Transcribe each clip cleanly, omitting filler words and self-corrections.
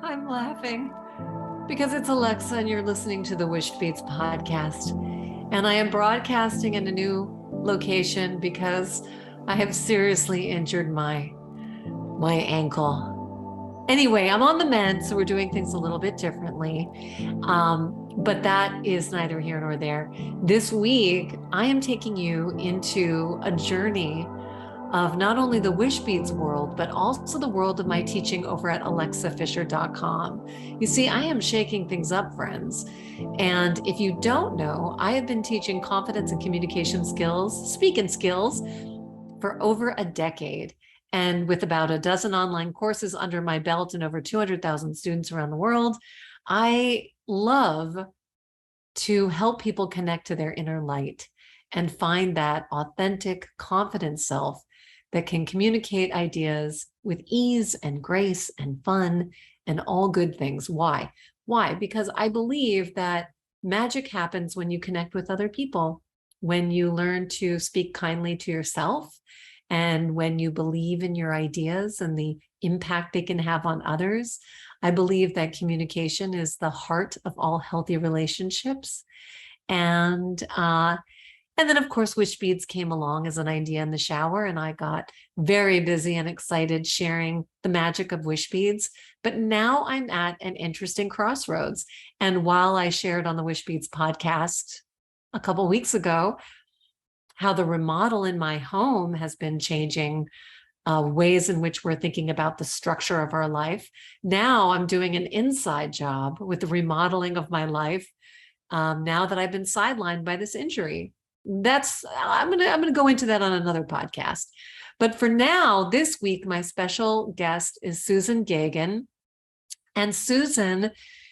I'm laughing because it's Alexa and you're listening to the Wishbeads podcast. And I am broadcasting in a new location because I have seriously injured my ankle. Anyway, I'm on the mend, so we're doing things a little bit differently. But that is neither here nor there. This week, I am taking you into a journey of not only the Wishbeads world, but also the world of my teaching over at alexafischer.com. You see, I am shaking things up, friends. And if you don't know, I have been teaching confidence and communication skills, speaking skills, for over a decade. And with about a dozen online courses under my belt and over 200,000 students around the world, I love to help people connect to their inner light and find that authentic, confident self that can communicate ideas with ease and grace and fun and all good things. Why? Why? Because I believe that magic happens when you connect with other people, when you learn to speak kindly to yourself, and when you believe in your ideas and the impact they can have on others. I believe that communication is the heart of all healthy relationships. And then, of course, Wishbeads came along as an idea in the shower, and I got very busy and excited sharing the magic of Wishbeads. But now I'm at an interesting crossroads. And while I shared on the Wishbeads podcast a couple of weeks ago how the remodel in my home has been changing ways in which we're thinking about the structure of our life, now I'm doing an inside job with the remodeling of my life now that I've been sidelined by this injury. I'm gonna go into that on another podcast. But for now, this week, my special guest is Susan Geoghegan. And Susan,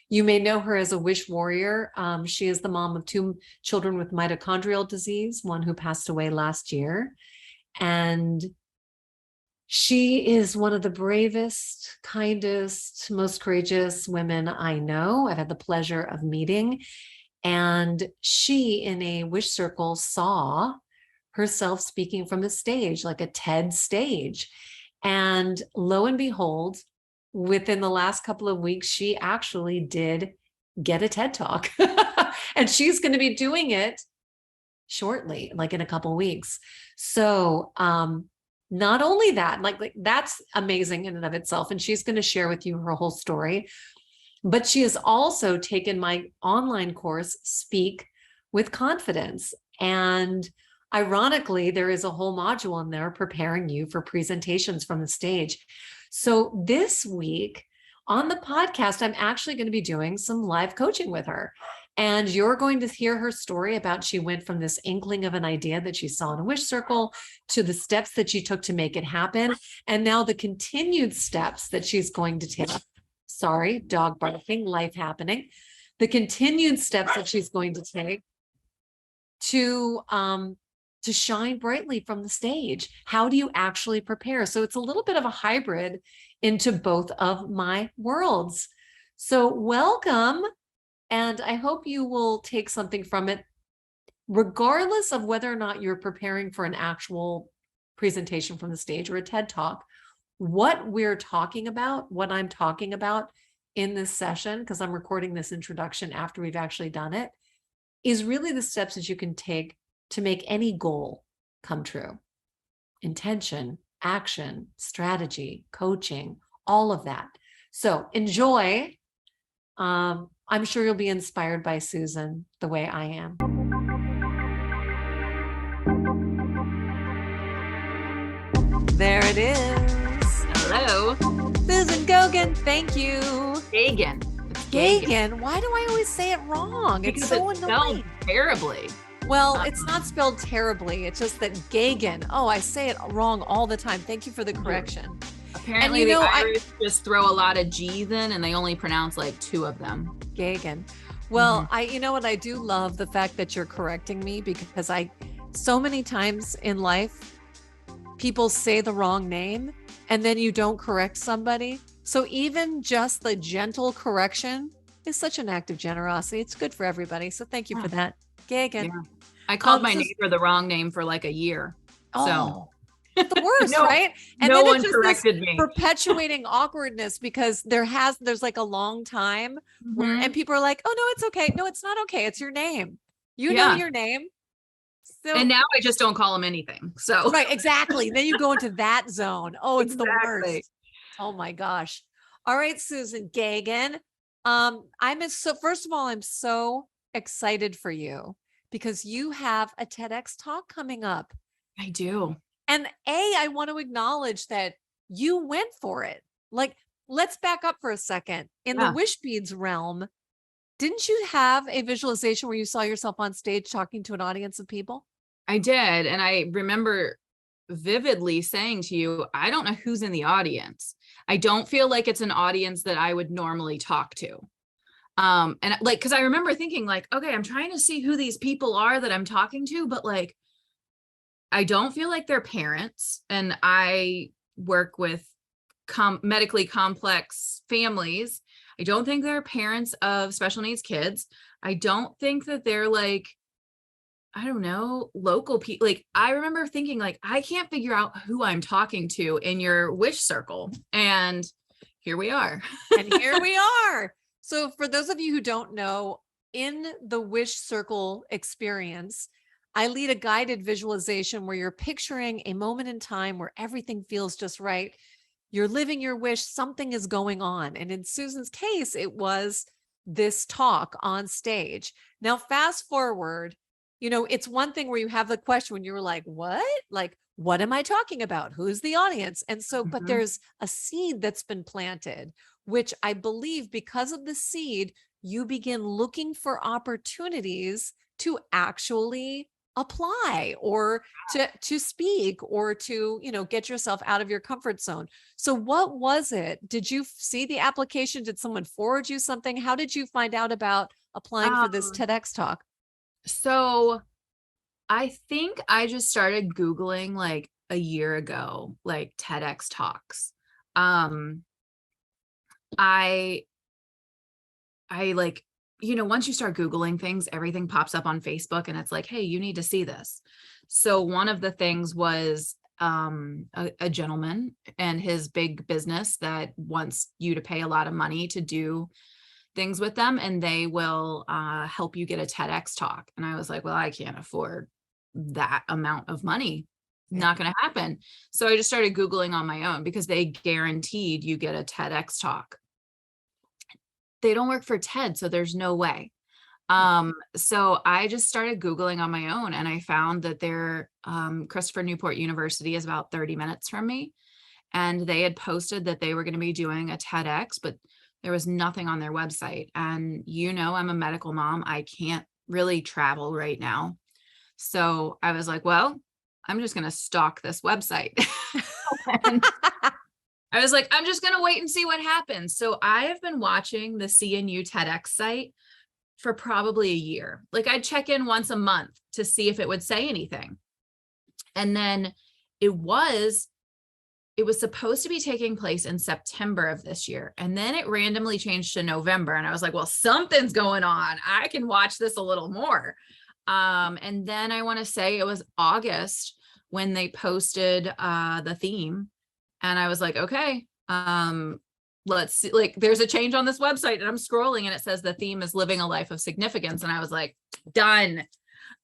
you may know her as a wish warrior. She is the mom of 2 children with mitochondrial disease, one who passed away last year. And she is one of the bravest, kindest, most courageous women I know. I've had the pleasure of meeting. And she, in a wish circle, saw herself speaking from the stage, like a TED stage. And lo and behold, within the last couple of weeks, she actually did get a TED Talk. And she's going to be doing it shortly, like in a couple of weeks. So not only that, like that's amazing in and of itself. And she's going to share with you her whole story. But she has also taken my online course, Speak with Confidence. And ironically, there is a whole module in there preparing you for presentations from the stage. So this week on the podcast, I'm actually going to be doing some live coaching with her. And you're going to hear her story about she went from this inkling of an idea that she saw in a wish circle to the steps that she took to make it happen. And now the continued steps that she's going to take. Sorry, dog barking, life happening. The continued steps that she's going to take to shine brightly from the stage. How do you actually prepare? So it's a little bit of a hybrid into both of my worlds. So welcome, and I hope you will take something from it, regardless of whether or not you're preparing for an actual presentation from the stage or a TED Talk. What we're talking about, what I'm talking about in this session, because I'm recording this introduction after we've actually done it, is really the steps that you can take to make any goal come true. Intention, action, strategy, coaching, all of that. So enjoy. I'm sure you'll be inspired by Susan the way I am. There it is. Hello. Susan Geoghegan, thank you. Geoghegan. Geoghegan. Why do I always say it wrong? Because it's so annoying. Terribly. Well, it's not spelled terribly. It's just that Geoghegan. Oh, I say it wrong all the time. Thank you for the correction. Apparently, and the Irish just throw a lot of G's in, and they only pronounce like 2 of them. Geoghegan. Well, you know what? I do love the fact that you're correcting me, because so many times in life, people say the wrong name and then you don't correct somebody. So even just the gentle correction is such an act of generosity. It's good for everybody. So thank you for that. Geoghegan. Yeah. I called my neighbor the wrong name for like a year. Oh, It's the worst, No, right? And no then one it's just this corrected me. perpetuating awkwardness because there's like a long time where, Mhm. and people are like, oh no, it's okay. No, it's not okay. It's your name. You know Yeah. your name. And So now I just don't call them anything. So right, exactly. Then you go into that zone. Oh, it's the exactly. worst. Oh my gosh. All right, Susan Geoghegan. So first of all, I'm so excited for you because you have a TEDx talk coming up. I do. And I want to acknowledge that you went for it. Like, let's back up for a second. In the Yeah, Wishbeads realm, didn't you have a visualization where you saw yourself on stage talking to an audience of people? I did. And I remember vividly saying to you, I don't know who's in the audience. I don't feel like it's an audience that I would normally talk to. And like, cause I remember thinking like, okay, I'm trying to see who these people are that I'm talking to, but like, I don't feel like they're parents. And I work with medically complex families. I don't think they're parents of special needs kids. I don't think that they're like, I don't know, local people. Like, I remember thinking like, I can't figure out who I'm talking to in your wish circle. And here we are. And here we are. So for those of you who don't know, in the wish circle experience, I lead a guided visualization where you're picturing a moment in time where everything feels just right. You're living your wish, something is going on. And in Susan's case, it was this talk on stage. Now, fast forward, it's one thing where you have the question when you were like, what? Like, what am I talking about? Who's the audience? And so, but Mhm. there's a seed that's been planted, which I believe because of the seed, you begin looking for opportunities to actually apply or to speak or to get yourself out of your comfort zone. So what was it? Did you see the application? Did someone forward you something? How did you find out about applying for this Um, TEDx talk? so I think I just started Googling like a year ago, like TEDx talks. Um, I like, once you start Googling things, everything pops up on Facebook and it's like, hey, you need to see this. So one of the things was a gentleman and his big business that wants you to pay a lot of money to do things with them, and they will help you get a TEDx talk. And I was like, well, I can't afford that amount of money. Not going to happen. So I just started Googling on my own because they guaranteed you get a TEDx talk. They don't work for TED, so there's no way. So I just started Googling on my own, and I found that Christopher Newport University is about 30 minutes from me. And they had posted that they were going to be doing a TEDx, but there was nothing on their website. And I'm a medical mom. I can't really travel right now. So I was like, well, I'm just going to stalk this website. And I was like, I'm just going to wait and see what happens. So I have been watching the CNU TEDx site for probably a year. Like, I'd check in once a month to see if it would say anything. And then it was supposed to be taking place in September of this year. And then it randomly changed to November. And I was like, well, something's going on. I can watch this a little more. And then I want to say it was August when they posted the theme. And I was like, okay, let's see, like, there's a change on this website, and I'm scrolling and it says the theme is living a life of significance. And I was like, done.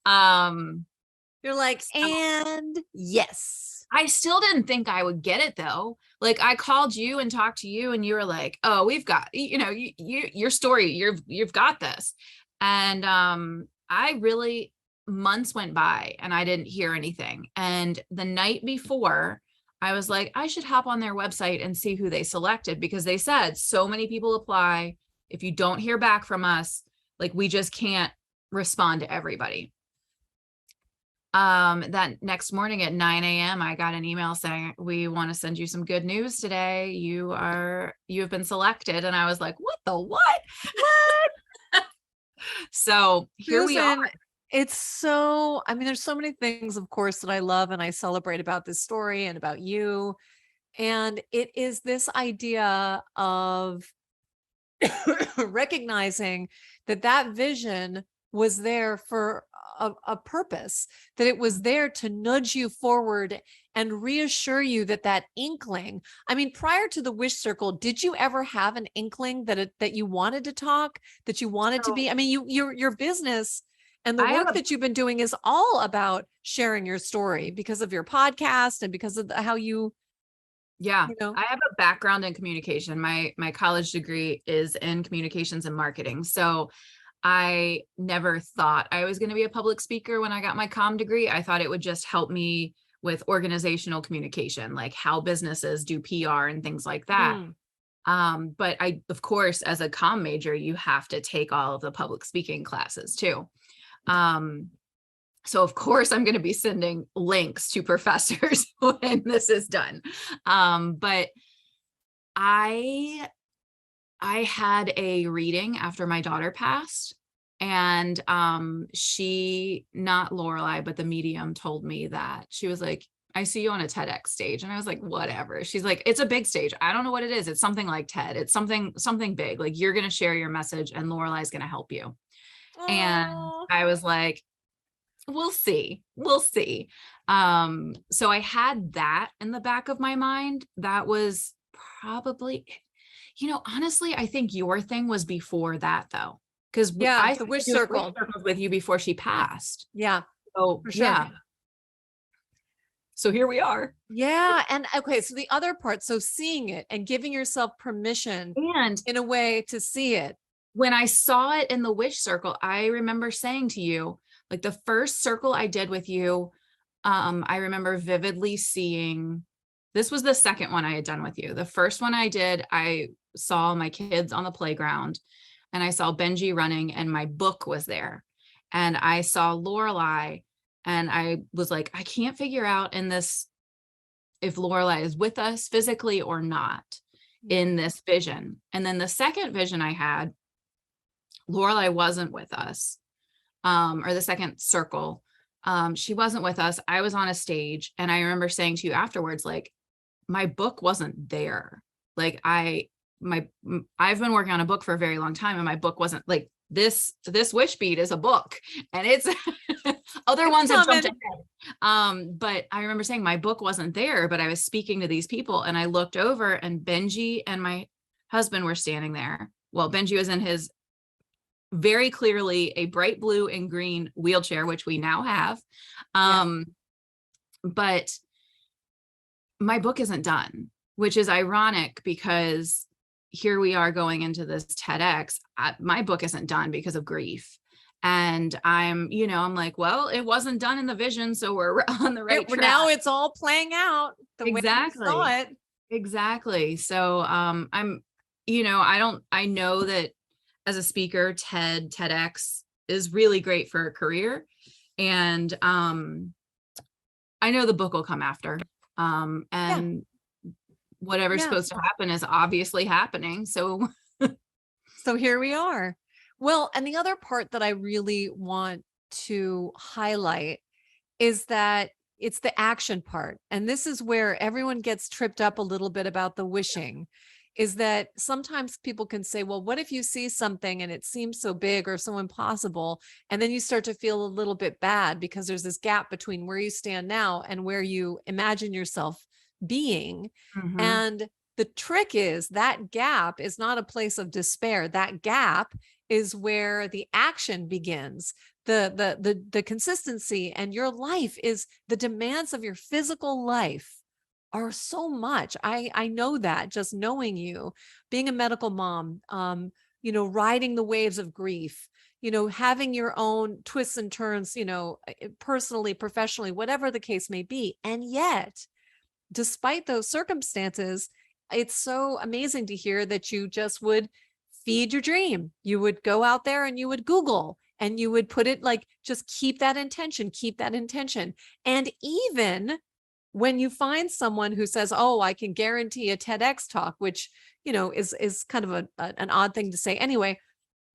You're like, and yes. I still didn't think I would get it though. Like, I called you and talked to you and you were like, oh, we've got, your story, you've got this. And I really, months went by and I didn't hear anything. And the night before, I was like, I should hop on their website and see who they selected, because they said so many people apply. If you don't hear back from us, like, we just can't respond to everybody. That next morning at 9 a.m. I got an email saying, we want to send you some good news today. You have been selected. And I was like, what the what? So here we are. It's so, there's so many things, of course, that I love and I celebrate about this story and about you. And it is this idea of recognizing that vision was there for a purpose, that it was there to nudge you forward and reassure you that that inkling. I mean, prior to the Wish Circle, did you ever have an inkling that you wanted to talk, that you wanted to So be? I mean, your business and the I have work a that you've been doing is all about sharing your story because of your podcast and because of how you, Yeah, you know. I have a background in communication. My college degree is in communications and marketing. So I never thought I was going to be a public speaker when I got my comm degree. I thought it would just help me with organizational communication, like how businesses do PR and things like that. Mm. But I, of course, as a comm major, you have to take all of the public speaking classes too. So of course I'm going to be sending links to professors when this is done. But I had a reading after my daughter passed, and she, not Lorelei, but the medium, told me that she was like, I see you on a TEDx stage. And I was like, whatever. She's like, it's a big stage. I don't know what it is. It's something like TED. It's something big. Like, you're going to share your message and Lorelei's going to help you. And Oh, I was like, we'll see. We'll see. So I had that in the back of my mind. That was probably, honestly, I think your thing was before that though. Because yeah, I the Wish did Wish Circle. Circles with you before she passed. Yeah, So for sure. yeah. So here we are. Yeah. And okay, so the other part, so seeing it and giving yourself permission And in a way to see it. when I saw it in the Wish Circle, I remember saying to you, like, the first circle I did with you, I remember vividly seeing, this was the second one I had done with you. The first one I did, I saw my kids on the playground and I saw Benji running and my book was there. And I saw Lorelei and I was like, I can't figure out in this if Lorelei is with us physically or not in this vision. And then the second vision I had, Lorelei wasn't with us, or the second circle. She wasn't with us. I was on a stage and I remember saying to you afterwards, like, my book wasn't there. Like I've been working on a book for a very long time and my book wasn't like this wish bead is a book and it's other ones have jumped ahead. But I remember saying my book wasn't there, but I was speaking to these people and I looked over and Benji and my husband were standing there. Well, Benji was in his very clearly a bright blue and green wheelchair, which we now have. But my book isn't done, which is ironic because here we are going into this TEDx. My book isn't done because of grief. And I'm like, well, it wasn't done in the vision. So we're on the right track. Now it's all playing out the way you saw it. Exactly. So I know that as a speaker, TEDx is really great for a career. And I know the book will come after. And whatever's supposed to happen is obviously happening. So here we are. Well, and the other part that I really want to highlight is that it's the action part. And this is where everyone gets tripped up a little bit about the wishing, is that sometimes people can say, well, what if you see something and it seems so big or so impossible? And then you start to feel a little bit bad because there's this gap between where you stand now and where you imagine yourself being. Mhm. And the trick is that gap is not a place of despair. That gap is where the action begins. The consistency, and your life is the demands of your physical life are so much. I know that, just knowing you, being a medical mom, riding the waves of grief, having your own twists and turns, personally, professionally, whatever the case may be. And yet, despite those circumstances, it's so amazing to hear that you just would feed your dream. You would go out there and you would Google and you would put it like, just keep that intention. And even when you find someone who says, oh, I can guarantee a TEDx talk, which, is kind of an odd thing to say anyway,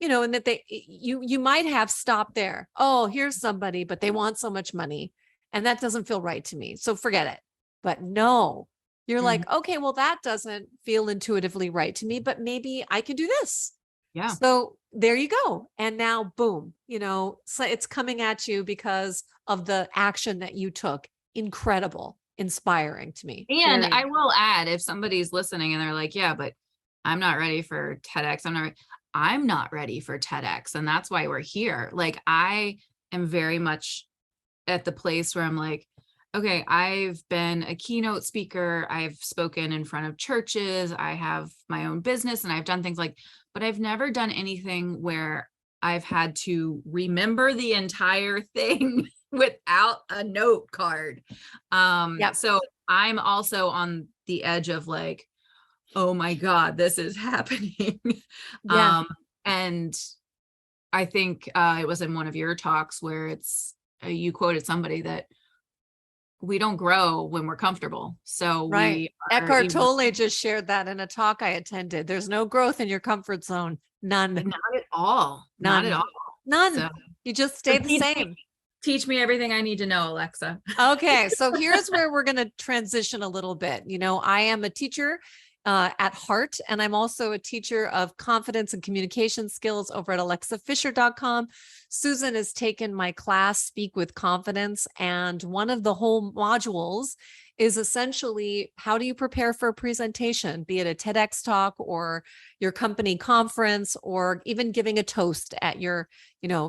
and that you might have stopped there. Oh, here's somebody, but they want so much money and that doesn't feel right to me. So forget it. But no, you're like, okay, well, that doesn't feel intuitively right to me, but maybe I can do this. Yeah. So there you go. And now, boom, so it's coming at you because of the action that you took. Incredible, inspiring to me. And I will add, if somebody's listening and they're like, yeah, but I'm not ready for TEDx. I'm not ready for TEDx. And that's why we're here. Like, I am very much at the place where I'm like, okay, I've been a keynote speaker. I've spoken in front of churches. I have my own business and I've done things like, but I've never done anything where I've had to remember the entire thing without a note card. So I'm also on the edge of like, oh my God, this is happening. Yeah. And I think it was in one of your talks where you quoted somebody that we don't grow when we're comfortable. So right. Eckhart Tolle just shared that in a talk I attended. There's no growth in your comfort zone. None. Not at all. None. Not at all. None. So, you just stay the same. Teach me everything I need to know, Alexa. Okay. So here's where we're going to transition a little bit. I am a teacher at heart, and I'm also a teacher of confidence and communication skills over at alexafischer.com. Susan has taken my class, Speak with Confidence, and one of the whole modules is essentially how do you prepare for a presentation, be it a TEDx talk or your company conference, or even giving a toast at your,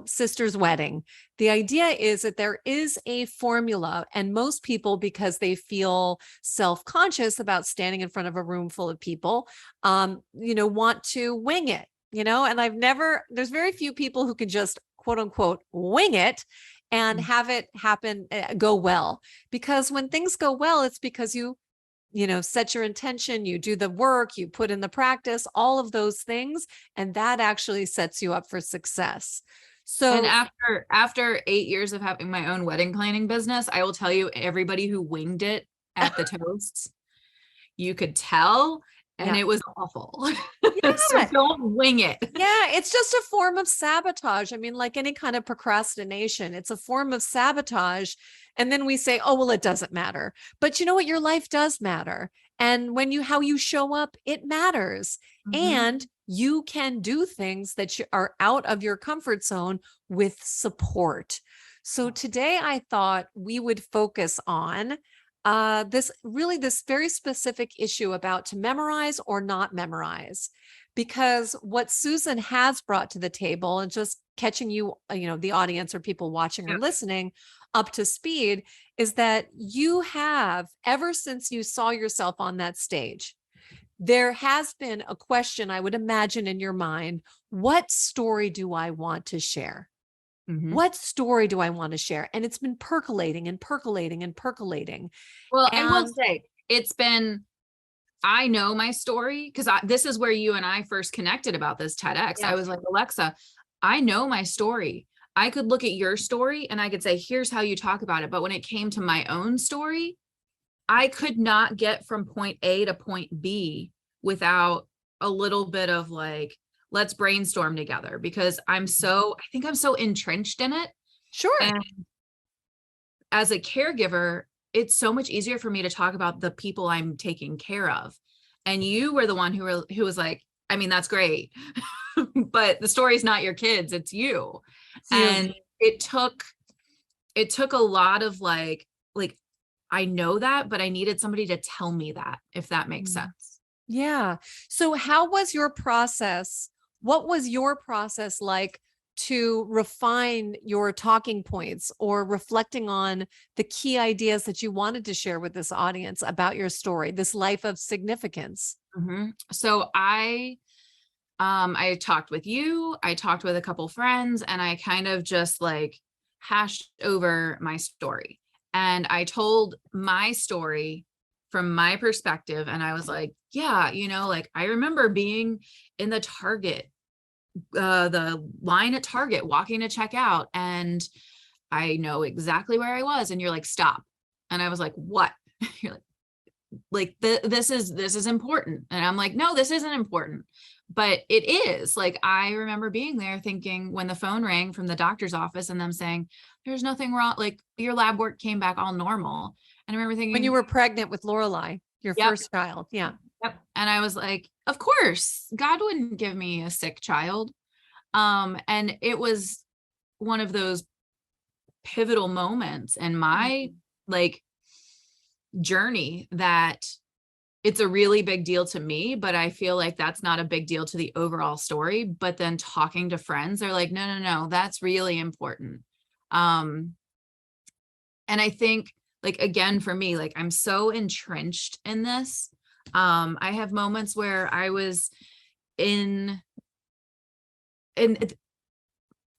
sister's wedding. The idea is that there is a formula, and most people, because they feel self-conscious about standing in front of a room full of people, want to wing it, and there's very few people who can just quote unquote wing it and have it happen, go well. Because when things go well, it's because you set your intention, you do the work, you put in the practice, all of those things, and that actually sets you up for success. So, and after 8 years of having my own wedding planning business, I will tell you, everybody who winged it at the toasts, you could tell, and it was awful. So don't wing it. Yeah, it's just a form of sabotage. I mean, like any kind of procrastination, it's a form of sabotage. And then we say, oh, well, it doesn't matter. But you know what? Your life does matter. And how you show up, it matters. And you can do things that are out of your comfort zone with support. So today I thought we would focus on this very specific issue about to memorize or not memorize. Because what Susan has brought to the table, and just catching you, the audience or people watching or listening up to speed, is that you have, ever since you saw yourself on that stage, there has been a question, I would imagine, in your mind: what story do I want to share? What story do I want to share? And it's been percolating and percolating and percolating. Well, I will say I know my story, because this is where you and I first connected about this TEDx. I was like, Alexa, I know my story. I could look at your story and I could say, here's how you talk about it. But when it came to my own story, I could not get from point A to point B without a little bit of like, let's brainstorm together, because I think I'm so entrenched in it. Sure. And as a caregiver, it's so much easier for me to talk about the people I'm taking care of. And you were the one who was like, I mean, that's great, but the story's not your kids, it's you. And it took a lot of like, I know that, but I needed somebody to tell me that, if that makes sense. Yeah. So how was your process? What was your process like to refine your talking points, or reflecting on the key ideas that you wanted to share with this audience about your story, this life of significance? So I talked with you, I talked with a couple friends, and I kind of just like hashed over my story. And I told my story from my perspective. And I was like, yeah, like I remember being in the line at Target, walking to check out, and I know exactly where I was. And you're like, stop. And I was like, what? You're like, this is important. And I'm like, no, this isn't important, but it is. Like, I remember being there thinking, when the phone rang from the doctor's office and them saying, there's nothing wrong, like your lab work came back all normal. And I remember thinking, when you were pregnant with Lorelei, your first child. Yeah. Yep. And I was like, of course, God wouldn't give me a sick child. And it was one of those pivotal moments in my like journey that it's a really big deal to me, but I feel like that's not a big deal to the overall story. But then talking to friends, they're like, no, that's really important. And I think, like, again, for me, like, I'm so entrenched in this. I have moments where I was in, and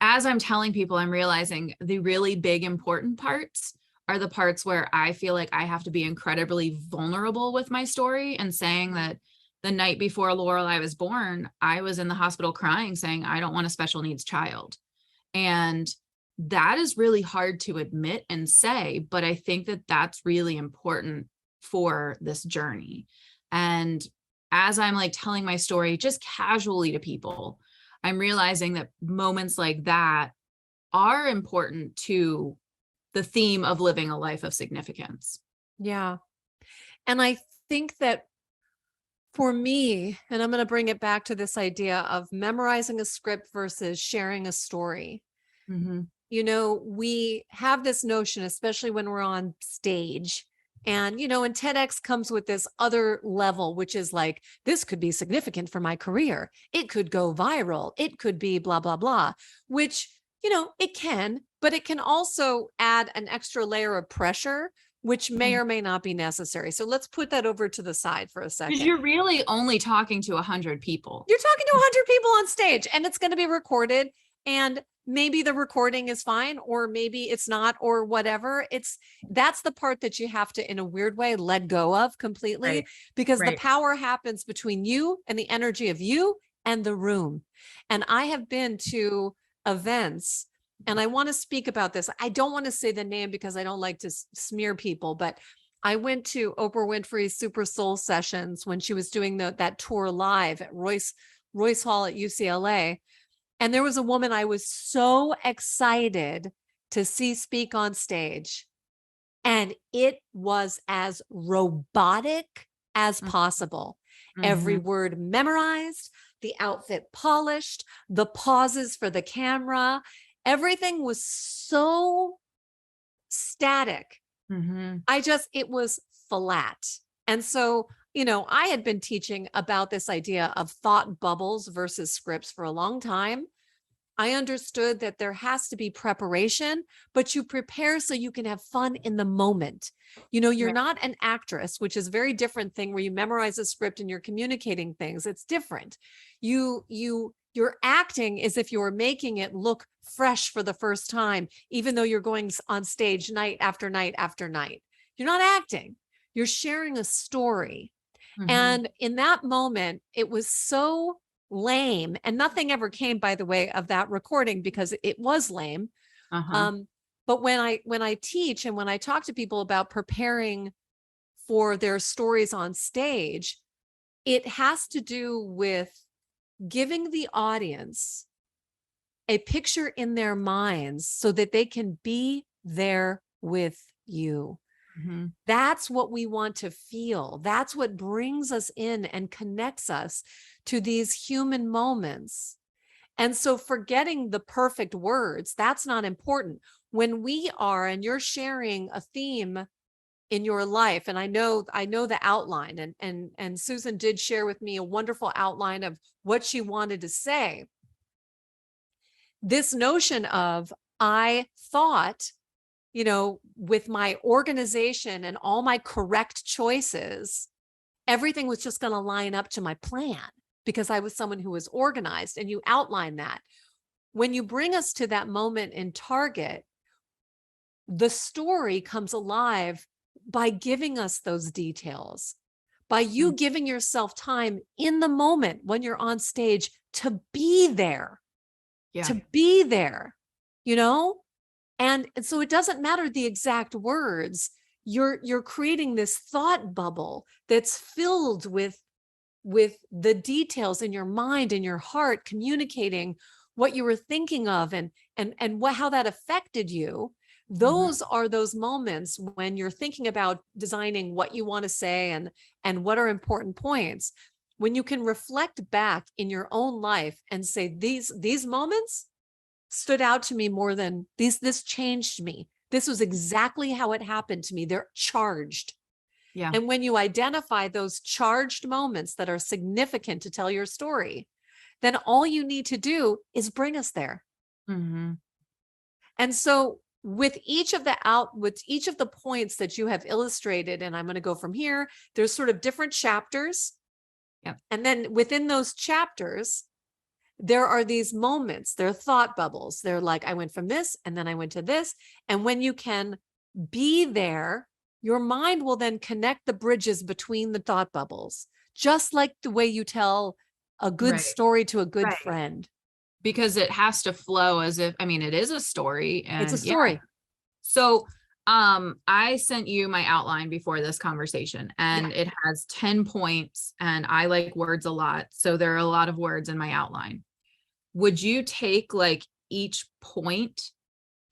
as I'm telling people, I'm realizing the really big important parts are the parts where I feel like I have to be incredibly vulnerable with my story and saying that the night before Lorelei was born, I was in the hospital crying, saying, I don't want a special needs child. And that is really hard to admit and say, but I think that that's really important for this journey. And as I'm like telling my story just casually to people, I'm realizing that moments like that are important to the theme of living a life of significance. Yeah. And I think that for me, and I'm going to bring it back to this idea of memorizing a script versus sharing a story. Mm-hmm. You know, we have this notion, especially when we're on stage. And, you know, and TEDx comes with this other level, which is like, this could be significant for my career. It could go viral. It could be blah, blah, blah, which, you know, it can, but it can also add an extra layer of pressure, which may or may not be necessary. So let's put that over to the side for a Because second. you're really only talking to 100 people. You're talking to 100 people on stage, and it's going to be recorded, and maybe the recording is fine, or maybe it's not, or whatever. That's the part that you have to, in a weird way, let go of completely, Right. because the Right. power happens between you and the energy of you and the room. And I have been to events, and I want to speak about this. I don't want to say the name because I don't like to smear people, but I went to Oprah Winfrey's Super Soul Sessions when she was doing that tour live at Royce Hall at UCLA. And there was a woman I was so excited to see speak on stage. And it was as robotic as possible. Every word memorized, the outfit polished, the pauses for the camera. Everything was so static. It was flat. And so, you know, I had been teaching about this idea of thought bubbles versus scripts for a long time. I understood that there has to be preparation, but you prepare so you can have fun in the moment. You know, you're not an actress, which is a very different thing where you memorize a script and you're communicating things. It's different. You're acting as if you're making it look fresh for the first time, even though you're going on stage night after night after night. You're not acting. You're sharing a story. And in that moment, it was so lame, and nothing ever came, by the way, of that recording because it was lame. But when I teach and when I talk to people about preparing for their stories on stage, it has to do with giving the audience a picture in their minds so that they can be there with you. That's what we want to feel. That's what brings us in and connects us to these human moments. And so forgetting the perfect words, that's not important. When we are, and you're sharing a theme in your life, and I know the outline, and Susan did share with me a wonderful outline of what she wanted to say. This notion of, I thought, you know, with my organization and all my correct choices, everything was just going to line up to my plan because I was someone who was organized, and you outline that. When you bring us to that moment in Target, the story comes alive by giving us those details, by you giving yourself time in the moment when you're on stage to be there, to be there, you know? And so it doesn't matter the exact words. You're creating this thought bubble that's filled with the details in your mind and your heart, communicating what you were thinking of and how that affected you, Those are those moments when you're thinking about designing what you want to say and what are important points, when you can reflect back in your own life and say, these moments stood out to me more than this changed me. This was exactly how it happened to me. They're charged. Yeah. And when you identify those charged moments that are significant to tell your story, then all you need to do is bring us there. Mm-hmm. And so with each of the points that you have illustrated, and I'm going to go from here, there's sort of different chapters. Yep. And then within those chapters, there are these moments, they're thought bubbles. They're like, I went from this and then I went to this. And when you can be there, your mind will then connect the bridges between the thought bubbles, just like the way you tell a good story to a good friend. Because it has to flow as if, I mean, it is a story. And it's a story. Yeah. So I sent you my outline before this conversation, and it has 10 points, and I like words a lot. So there are a lot of words in my outline. Would you take like each point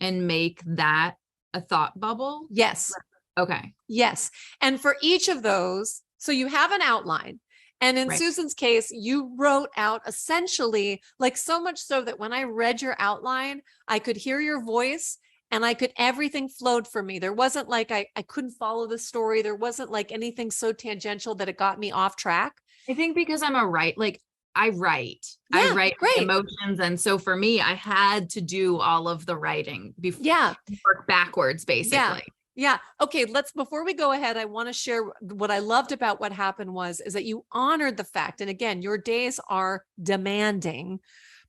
and make that a thought bubble? Yes. Okay. Yes. And for each of those, so you have an outline. And in Susan's case, you wrote out essentially, like, so much so that when I read your outline, I could hear your voice and everything flowed for me. There wasn't like, I couldn't follow the story. There wasn't like anything so tangential that it got me off track. I think because I'm I write Great. emotions. And so for me, I had to do all of the writing before, work backwards, basically. Yeah. Okay. Before we go ahead, I want to share what I loved about what happened is that you honored the fact. And again, your days are demanding,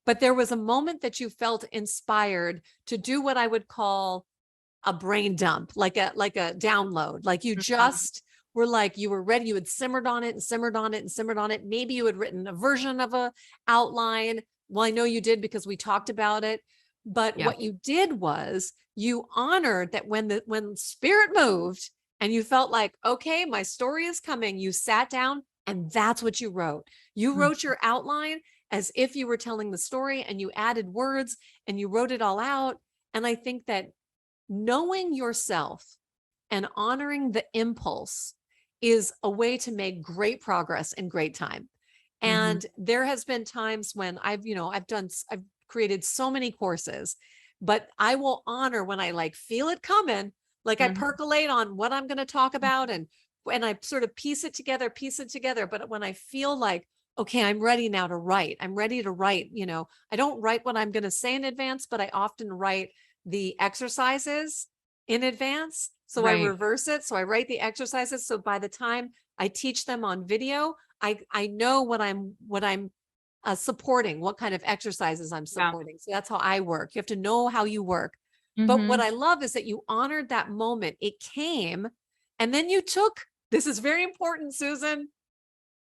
but there was a moment that you felt inspired to do what I would call a brain dump, like a download. Like you just were like, you were ready. You had simmered on it and simmered on it and simmered on it. Maybe you had written a version of a outline. Well, I know you did because we talked about it. But what you did was you honored that when spirit moved and you felt like, okay, my story is coming, you sat down and that's what you wrote. You wrote your outline as if you were telling the story, and you added words and you wrote it all out. And I think that knowing yourself and honoring the impulse is a way to make great progress in great time. And there has been times when I've created so many courses, but I will honor when I like feel it coming, like I percolate on what I'm going to talk about and I sort of piece it together. But when I feel like, okay, I'm ready now to write, I'm ready to write, I don't write what I'm going to say in advance, but I often write the exercises in advance. So I reverse it. So I write the exercises. So by the time I teach them on video, I know what I'm supporting, what kind of exercises I'm supporting. So that's how I work. You have to know how you work. But what I love is that you honored that moment. It came, and then this is very important, Susan.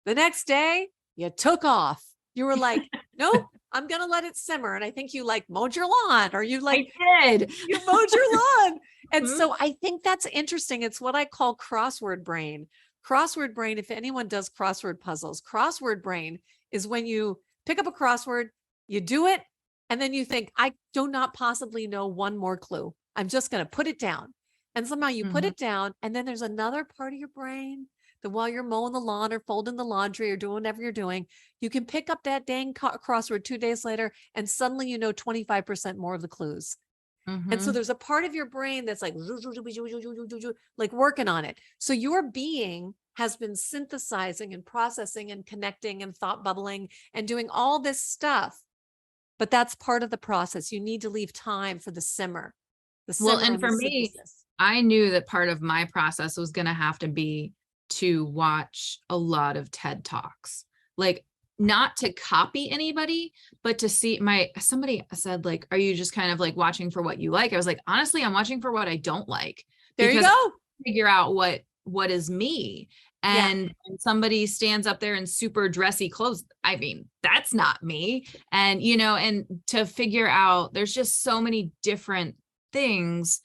The next day you took off. You were like, nope, I'm going to let it simmer. And I think you like mowed your lawn, or you like, I did. You mowed your lawn. And so I think that's interesting. It's what I call crossword brain. Crossword brain, if anyone does crossword puzzles, crossword brain is when you pick up a crossword, you do it, and then you think, I do not possibly know one more clue. I'm just going to put it down. And somehow you put it down, and then there's another part of your brain that while you're mowing the lawn or folding the laundry or doing whatever you're doing, you can pick up that dang crossword 2 days later, and suddenly you know 25% more of the clues. And so there's a part of your brain that's like working on it. So your being has been synthesizing and processing and connecting and thought bubbling and doing all this stuff. But that's part of the process. You need to leave time for the simmer. Well, and for me, I knew that part of my process was going to have to be to watch a lot of TED Talks. Like, not to copy anybody, but to see somebody said, like, are you just kind of like watching for what you like? I was like, honestly, I'm watching for what I don't like. There you go. Figure out what is me. And somebody stands up there in super dressy clothes. I mean, that's not me. And, and to figure out, there's just so many different things.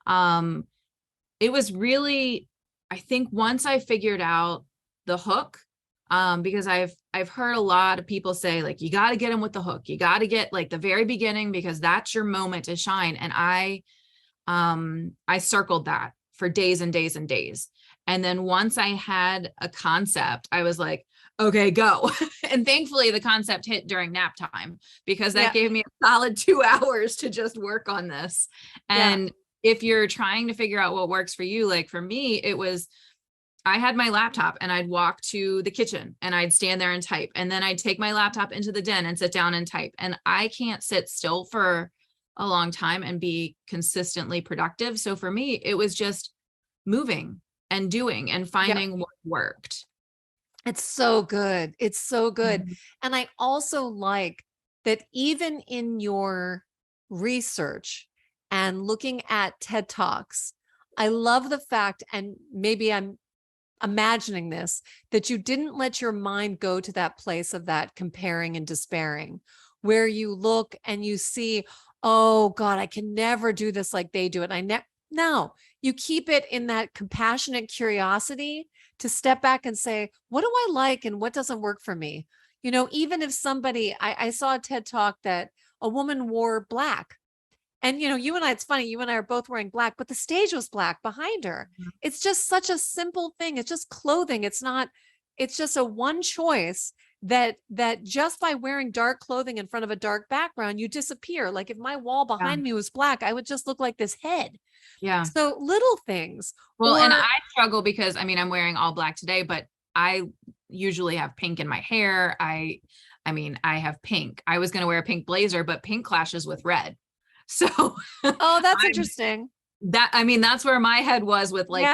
It was really, I think once I figured out the hook, because I've heard a lot of people say, like, you got to get them with the hook. You got to get like the very beginning, because that's your moment to shine. And I I circled that for days and days and days. And then once I had a concept, I was like, okay, go. And thankfully the concept hit during nap time, because that gave me a solid 2 hours to just work on this. And if you're trying to figure out what works for you, like for me, it was, I had my laptop and I'd walk to the kitchen and I'd stand there and type. And then I'd take my laptop into the den and sit down and type. And I can't sit still for a long time and be consistently productive. So for me, it was just moving and doing and finding what worked. It's so good. It's so good. Mhm. And I also like that even in your research and looking at TED Talks, I love the fact, and maybe I'm imagining this, that you didn't let your mind go to that place of that comparing and despairing, where you look and you see, oh God, I can never do this like they do it. No, you keep it in that compassionate curiosity to step back and say, what do I like and what doesn't work for me? You know, even if somebody, I saw a TED Talk that a woman wore black. And, you know, you and I, it's funny, you and I are both wearing black, but the stage was black behind her. Mhm. It's just such a simple thing. It's just clothing. It's not, it's just a one choice that just by wearing dark clothing in front of a dark background, you disappear. Like if my wall behind me was black, I would just look like this head. Yeah. So little things. Well, and I struggle because I mean, I'm wearing all black today, but I usually have pink in my hair. I mean, I have pink. I was going to wear a pink blazer, but pink clashes with red. So Oh, that's interesting. I mean, that's where my head was with like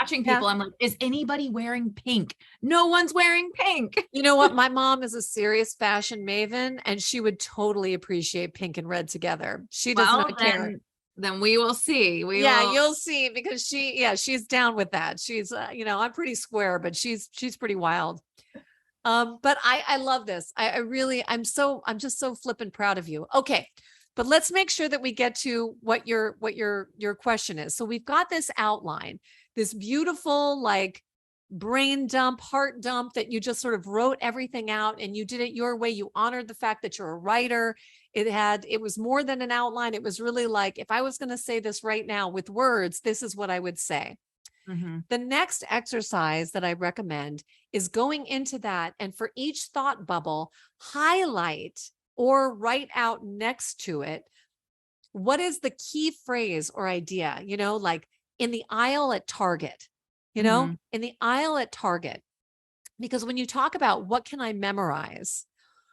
watching people. Yeah. I'm like, is anybody wearing pink? No one's wearing pink. You know what? My mom is a serious fashion maven, and she would totally appreciate pink and red together. She does not care. Then we will see. You'll see, because she's down with that. She's, you know, I'm pretty square, but she's pretty wild. But I love this. I really, I'm just so flippin' proud of you. Okay. But let's make sure that we get to what your question is. So we've got this outline, this beautiful, like brain dump, heart dump that you just sort of wrote everything out and you did it your way. You honored the fact that you're a writer. It was more than an outline. It was really like, if I was going to say this right now with words, this is what I would say. Mm-hmm. The next exercise that I recommend is going into that, and for each thought bubble, highlight or write out next to it, what is the key phrase or idea, you know, like in the aisle at Target, you know, in the aisle at Target. Because when you talk about what can I memorize,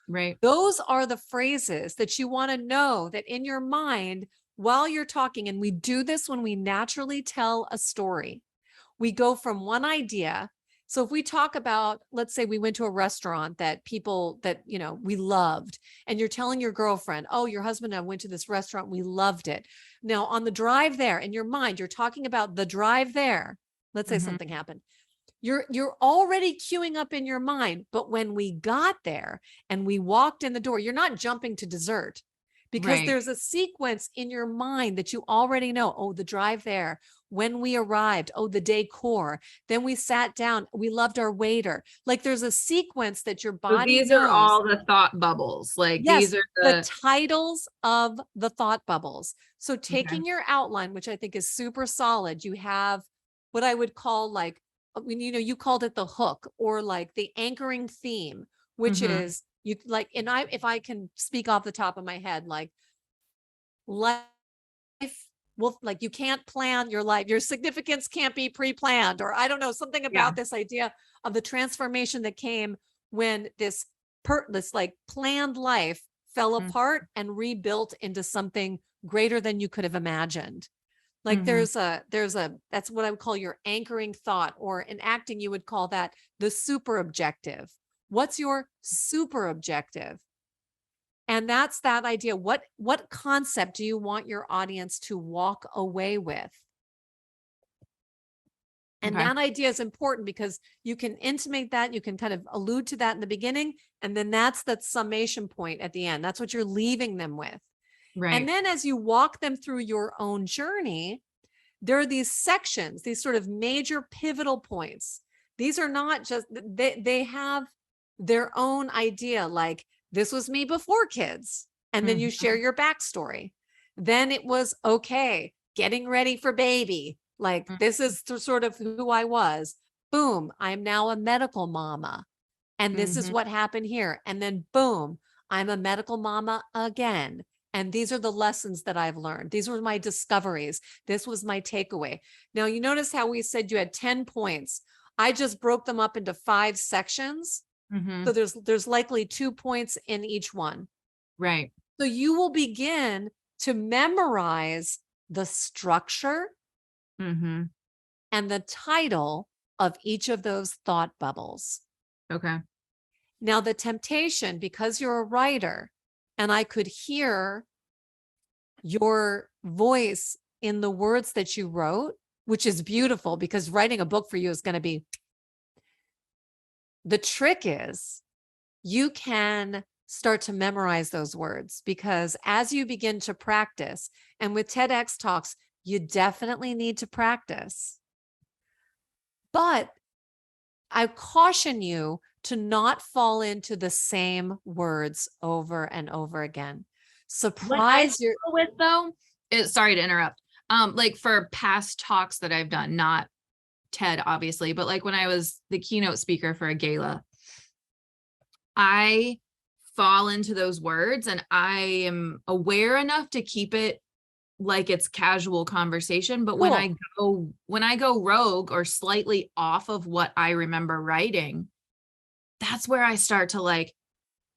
right, those are the phrases that you want to know that in your mind while you're talking. And we do this when we naturally tell a story. We go from one idea. So if we talk about, let's say we went to a restaurant that you know, we loved, and you're telling your girlfriend, oh, your husband and I went to this restaurant, we loved it. Now on the drive there, in your mind, you're talking about the drive there. Let's say something happened. You're already queuing up in your mind. But when we got there and we walked in the door, you're not jumping to dessert, because there's a sequence in your mind that you already know. Oh, the drive there. When we arrived, oh, the decor. Then we sat down. We loved our waiter. Like there's a sequence that your body these knows. are all the thought bubbles. Like yes, these are the titles of the thought bubbles. So taking your outline, which I think is super solid, you have what I would call like, when you know, you called it the hook, or like the anchoring theme, which is you like, and if I can speak off the top of my head, like life, well, like you can't plan your life, your significance can't be pre-planned, or I don't know, something about this idea of the transformation that came when this like planned life fell apart and rebuilt into something greater than you could have imagined. Like that's what I would call your anchoring thought, or in acting, you would call that the super objective. What's your super objective? And that's that idea. What concept do you want your audience to walk away with? And that idea is important because you can intimate that, you can kind of allude to that in the beginning, and then that's that summation point at the end. That's what you're leaving them with. right. And then as you walk them through your own journey, there are these sections, these sort of major pivotal points. These are not just, they have their own idea, like this was me before kids. And then you share your backstory. Then it was, okay, getting ready for baby. Like this is sort of who I was. Boom, I'm now a medical mama. And this is what happened here. And then boom, I'm a medical mama again. And these are the lessons that I've learned. These were my discoveries. This was my takeaway. Now, you notice how we said you had 10 points. I just broke them up into 5 sections. So there's likely 2 points in each one. Right. So you will begin to memorize the structure and the title of each of those thought bubbles. Okay. Now, the temptation, because you're a writer, and I could hear your voice in the words that you wrote, which is beautiful because writing a book for you is going to be. The trick is you can start to memorize those words because as you begin to practice, and with TEDx talks, you definitely need to practice. But I caution you to not fall into the same words over and over again. Surprise your with though. Sorry to interrupt. Like for past talks that I've done, not TED obviously, but like when I was the keynote speaker for a gala, I fall into those words and I am aware enough to keep it like it's casual conversation. But cool. when I go rogue or slightly off of what I remember writing, that's where I start to like,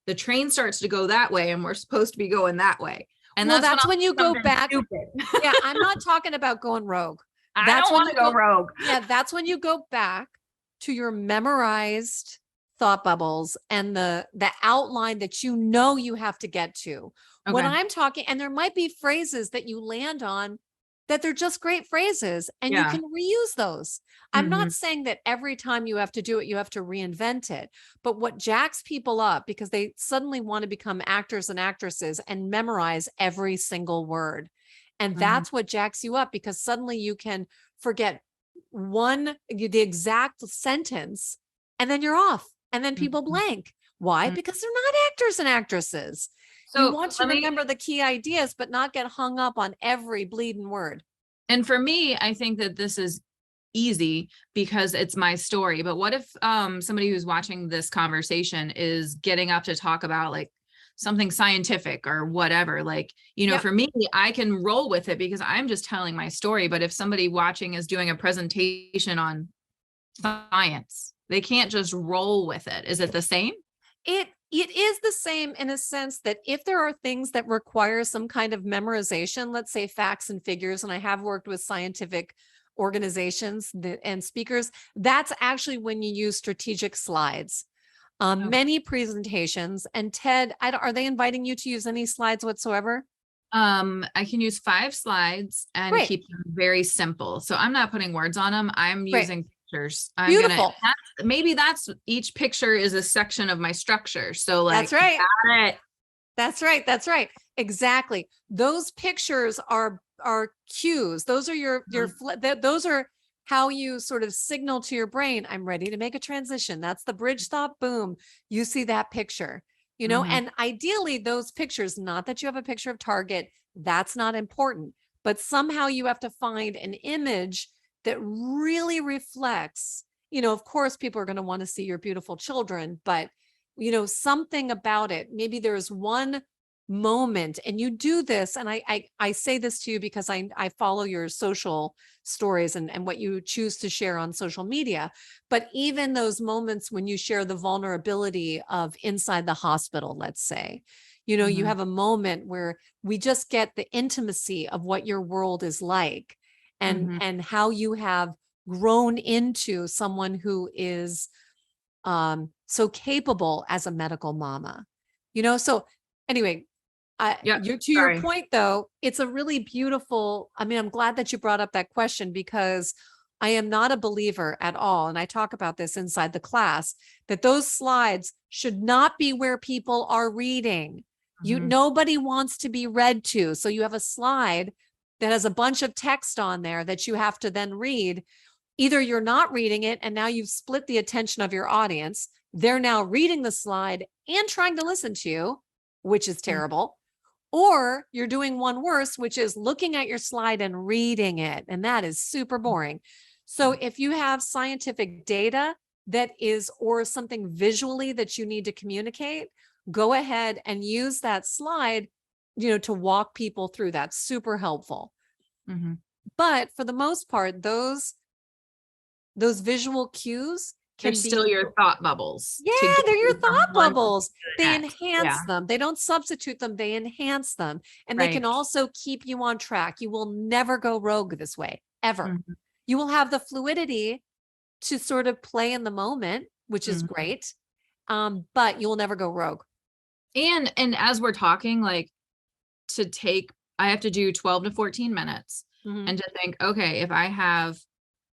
the train starts to go that way and we're supposed to be going that way. And well, that's when you go back. Yeah, I'm not talking about going rogue. I don't want to go rogue. Yeah, that's when you go back to your memorized thought bubbles and the outline that you know you have to get to. Okay. When I'm talking, and there might be phrases that you land on that they're just great phrases and you can reuse those. I'm not saying that every time you have to do it, you have to reinvent it. But what jacks people up because they suddenly want to become actors and actresses and memorize every single word. And that's what jacks you up because suddenly you can forget the exact sentence and then you're off. And then people blank. Why? Because they're not actors and actresses. So you want to remember the key ideas, but not get hung up on every bleeding word. And for me, I think that this is easy because it's my story. But what if somebody who's watching this conversation is getting up to talk about like something scientific or whatever, like, you know, for me, I can roll with it because I'm just telling my story. But if somebody watching is doing a presentation on science, they can't just roll with it. Is it the same? It is the same in a sense that if there are things that require some kind of memorization, let's say facts and figures, and I have worked with scientific organizations and speakers, that's actually when you use strategic slides. Many presentations and TED, are they inviting you to use any slides whatsoever? I can use 5 slides and keep them very simple. So I'm not putting words on them. I'm using pictures. Beautiful. Maybe that's each picture is a section of my structure. So like, that's right. Got it. That's right. That's right. Exactly. Those pictures are cues. Those are those are how you sort of signal to your brain, I'm ready to make a transition. That's the bridge stop. Boom. You see that picture, you know, and ideally those pictures, not that you have a picture of Target, that's not important, but somehow you have to find an image that really reflects, you know, of course, people are going to want to see your beautiful children, but, you know, something about it. Maybe there's one moment and you do this. And I say this to you because I follow your social stories and what you choose to share on social media. But even those moments when you share the vulnerability of inside the hospital, let's say, you know, you have a moment where we just get the intimacy of what your world is like. And how you have grown into someone who is so capable as a medical mama, you know? So anyway, your point though, it's a really beautiful, I mean, I'm glad that you brought up that question because I am not a believer at all. And I talk about this inside the class, that those slides should not be where people are reading. Nobody wants to be read to. So you have a slide that has a bunch of text on there that you have to then read. Either you're not reading it and now you've split the attention of your audience. They're now reading the slide and trying to listen to you, which is terrible. Or you're doing one worse, which is looking at your slide and reading it. And that is super boring. So if you have scientific data that is, or something visually that you need to communicate, go ahead and use that slide, to walk people through. That's super helpful. Mm-hmm. But for the most part, those visual cues They're can still be, your thought bubbles. yeah, To get they're your you from thought one bubbles. to the They next. Yeah. enhance them. They don't substitute them. They enhance them. And they can Right. also keep you on track. You will never go rogue this way, ever. Mhm. You will have the fluidity to sort of play in the moment, which is Mhm. great. But you will never go rogue. And as we're talking, like I have to do 12 to 14 minutes Mhm. and to think, okay, if I have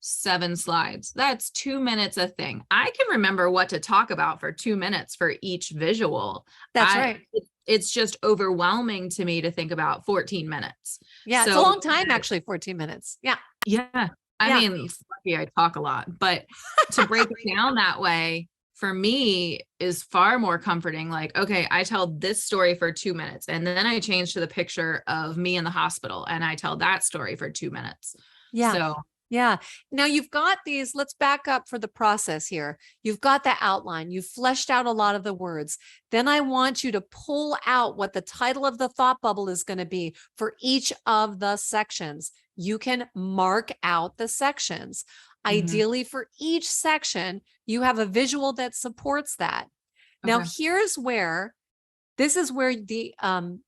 7 slides, that's 2 minutes a thing. I can remember what to talk about for 2 minutes for each visual. That's right. It's just overwhelming to me to think about 14 minutes. Yeah, it's a So long time, actually, 14 minutes. Yeah. yeah, I Yeah. mean, lucky I talk a lot, but to break it down that way for me is far more comforting. Like, okay, I tell this story for 2 minutes and then I change to the picture of me in the hospital and I tell that story for 2 minutes. Yeah. So Yeah. Now you've got these, let's back up for the process here. You've got the outline, you've fleshed out a lot of the words. Then I want you to pull out what the title of the thought bubble is going to be for each of the sections. You can mark out the sections. Ideally, for each section, you have a visual that supports that. Now, this is where the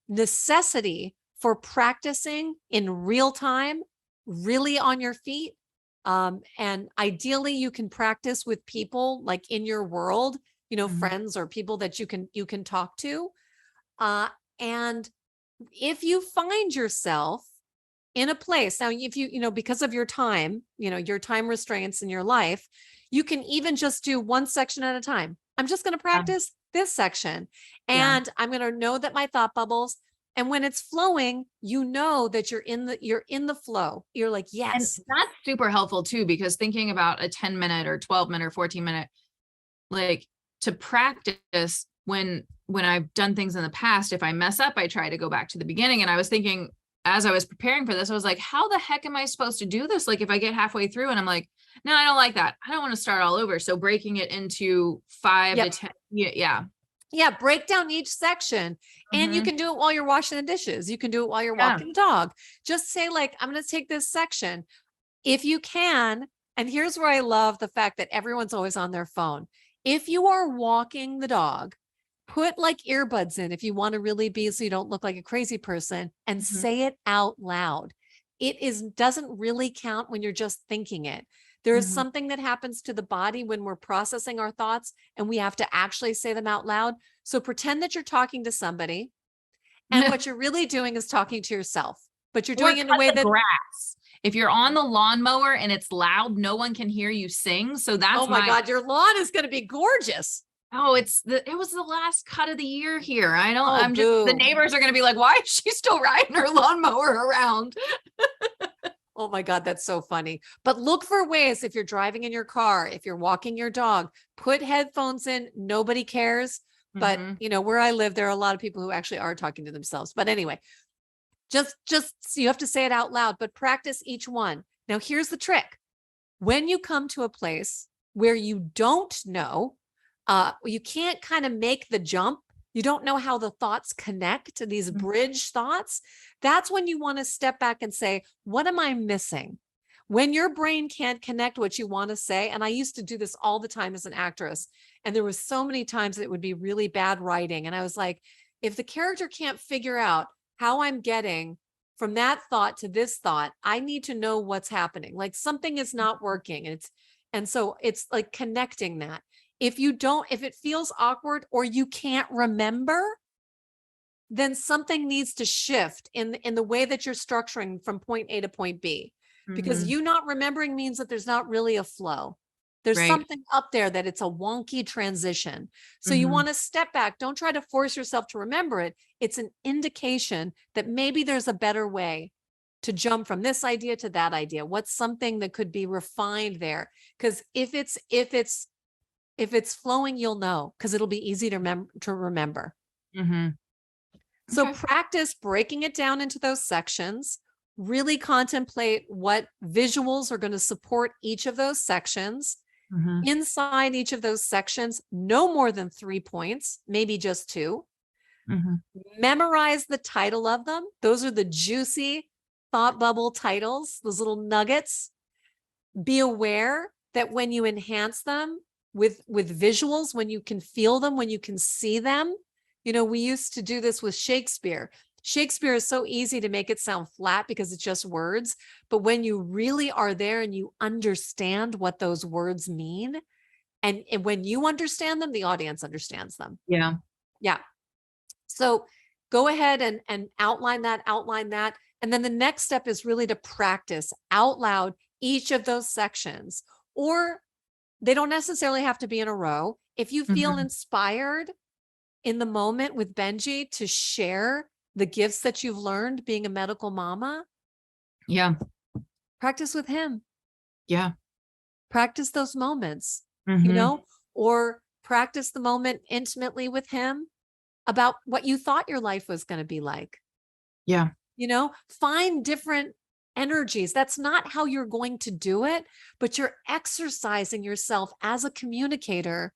necessity for practicing in real time, really on your feet. And ideally you can practice with people like in your world, friends or people that you can talk to. And if you find yourself in a place now, if because of your time, your time restraints in your life, you can even just do one section at a time. I'm just going to practice this section and I'm going to know that my thought bubbles. And when it's flowing, that you're in the flow. You're like, yes. And that's super helpful too, because thinking about a 10-minute or 12-minute or 14-minute, like to practice when I've done things in the past, if I mess up, I try to go back to the beginning. And I was thinking, as I was preparing for this, I was like, how the heck am I supposed to do this? Like if I get halfway through and I'm like, no, I don't like that. I don't want to start all over. So breaking it into 5 to 10. Yeah. Yeah, break down each section and you can do it while you're washing the dishes. You can do it while you're walking the dog. Just say like, I'm going to take this section if you can. And here's where I love the fact that everyone's always on their phone. If you are walking the dog, put like earbuds in if you want to really be, so you don't look like a crazy person, and say it out loud. Doesn't really count when you're just thinking it. There is something that happens to the body when we're processing our thoughts and we have to actually say them out loud. So pretend that you're talking to somebody and what you're really doing is talking to yourself, but you're doing it in a way that grass. If you're on the lawnmower and it's loud, no one can hear you sing. So that's oh my God, your lawn is going to be gorgeous. Oh, it was the last cut of the year here. The neighbors are going to be like, why is she still riding her lawnmower around? Oh my God, that's so funny. But look for ways if you're driving in your car, if you're walking your dog, put headphones in. Nobody cares. But where I live, there are a lot of people who actually are talking to themselves. But anyway, just you have to say it out loud, but practice each one. Now, here's the trick. When you come to a place where you don't know, you can't kind of make the jump. You don't know how the thoughts connect to these bridge thoughts. That's when you want to step back and say, what am I missing? When your brain can't connect what you want to say. And I used to do this all the time as an actress. And there was so many times that it would be really bad writing. And I was like, if the character can't figure out how I'm getting from that thought to this thought, I need to know what's happening. Like something is not working. And so it's like connecting that. If it feels awkward or you can't remember, then something needs to shift in the way that you're structuring from point A to point B, because you not remembering means that there's not really a flow. There's something up there that it's a wonky transition. So you want to step back. Don't try to force yourself to remember it. It's an indication that maybe there's a better way to jump from this idea to that idea. What's something that could be refined there? Because if it's flowing, you'll know, because it'll be easy to remember. So Okay. practice breaking it down into those sections, really contemplate what visuals are going to support each of those sections. Mhm. Inside each of those sections, no more than 3 points, maybe just 2. Mhm. Memorize the title of them. Those are the juicy thought bubble titles, those little nuggets. Be aware that when you enhance them with visuals, when you can feel them, when you can see them, we used to do this with Shakespeare. Shakespeare is so easy to make it sound flat because it's just words. But when you really are there and you understand what those words mean, and when you understand them, the audience understands them. Yeah. Yeah. So go ahead and outline that. And then the next step is really to practice out loud each of those sections, or they don't necessarily have to be in a row. If you feel Mhm. inspired in the moment with Benji to share the gifts that you've learned being a medical mama, Yeah. practice with him. Yeah. Practice those moments, Mhm. or practice the moment intimately with him about what you thought your life was going to be like. Yeah. Find different energies. That's not how you're going to do it, but you're exercising yourself as a communicator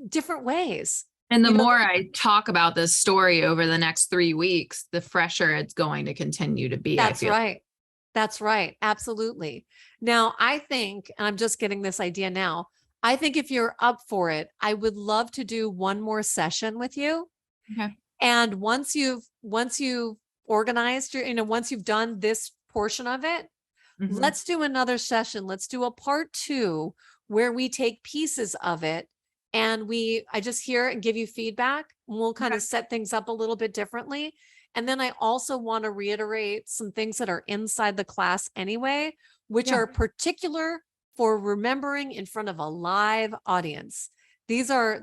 different ways. And the You know, more I talk about this story over the next 3 weeks, the fresher it's going to continue to be, I that's feel. right. That's right. Absolutely. Now, I think, and I'm just getting this idea now, I think if you're up for it, I would love to do one more session with you. Okay. And once you've organized once you've done this portion of it, Mhm. let's do another session. Let's do a part 2 where we take pieces of it and I just hear and give you feedback, and we'll kind Okay. of set things up a little bit differently. And then I also want to reiterate some things that are inside the class anyway, which Yeah. are particular for remembering in front of a live audience. These are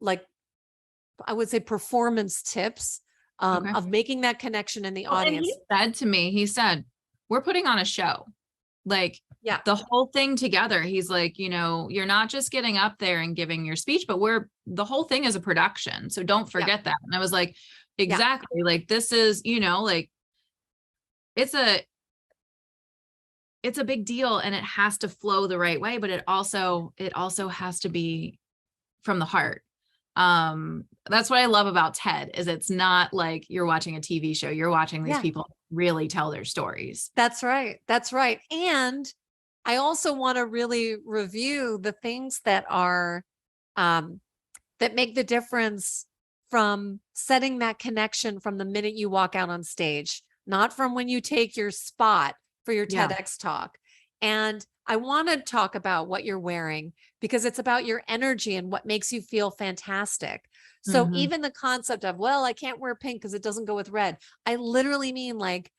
like, I would say, performance tips Okay. of making that connection in the Well, and he audience. said to me, he said, we're putting on a show. Like Yeah. the whole thing together. He's like, you're not just getting up there and giving your speech, but the whole thing is a production. So don't Yeah. forget that. And I was like, Yeah. exactly. Like this is, like it's a it's a big deal and it has to flow the right way, but it also has to be from the heart. That's what I love about TED is it's not like you're watching a TV show. You're watching these Yeah. people really tell their stories. That's right. That's right. And I also want to really review the things that are um, that make the difference from setting that connection from the minute you walk out on stage, not from when you take your spot for your Yeah. TEDx talk. And I want to talk about what you're wearing because it's about your energy and what makes you feel fantastic. So Mhm. even the concept of, well, I can't wear pink because it doesn't go with red. I literally mean like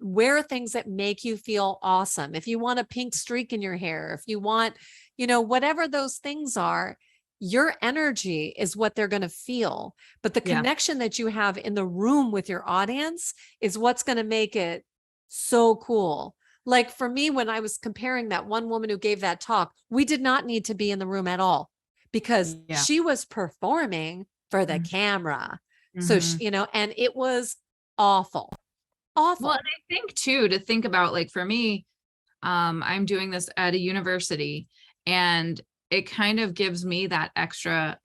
wear things that make you feel awesome. If you want a pink streak in your hair, if you want, whatever those things are, your energy is what they're going to feel. But the Yeah. connection that you have in the room with your audience is what's going to make it so cool. Like for me, when I was comparing that one woman who gave that talk, we did not need to be in the room at all because Yeah. she was performing for the Mhm. camera. So, Mhm. and it was awful. Well, and Awful. I think too, to think about like for me, I'm doing this at a university and it kind of gives me that extra.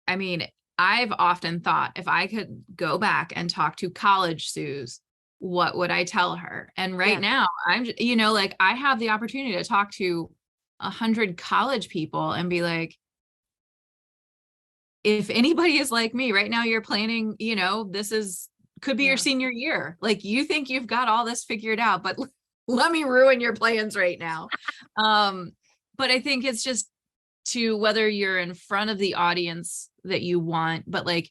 I mean, I've often thought if I could go back and talk to college Suze, what would I tell her? And right Yeah. now, like I have the opportunity to talk to 100 college people and be like, if anybody is like me right now, you're planning, could be your Yeah. senior year. Like you think you've got all this figured out, but let me ruin your plans right now. But I think it's just to whether you're in front of the audience that you want, but like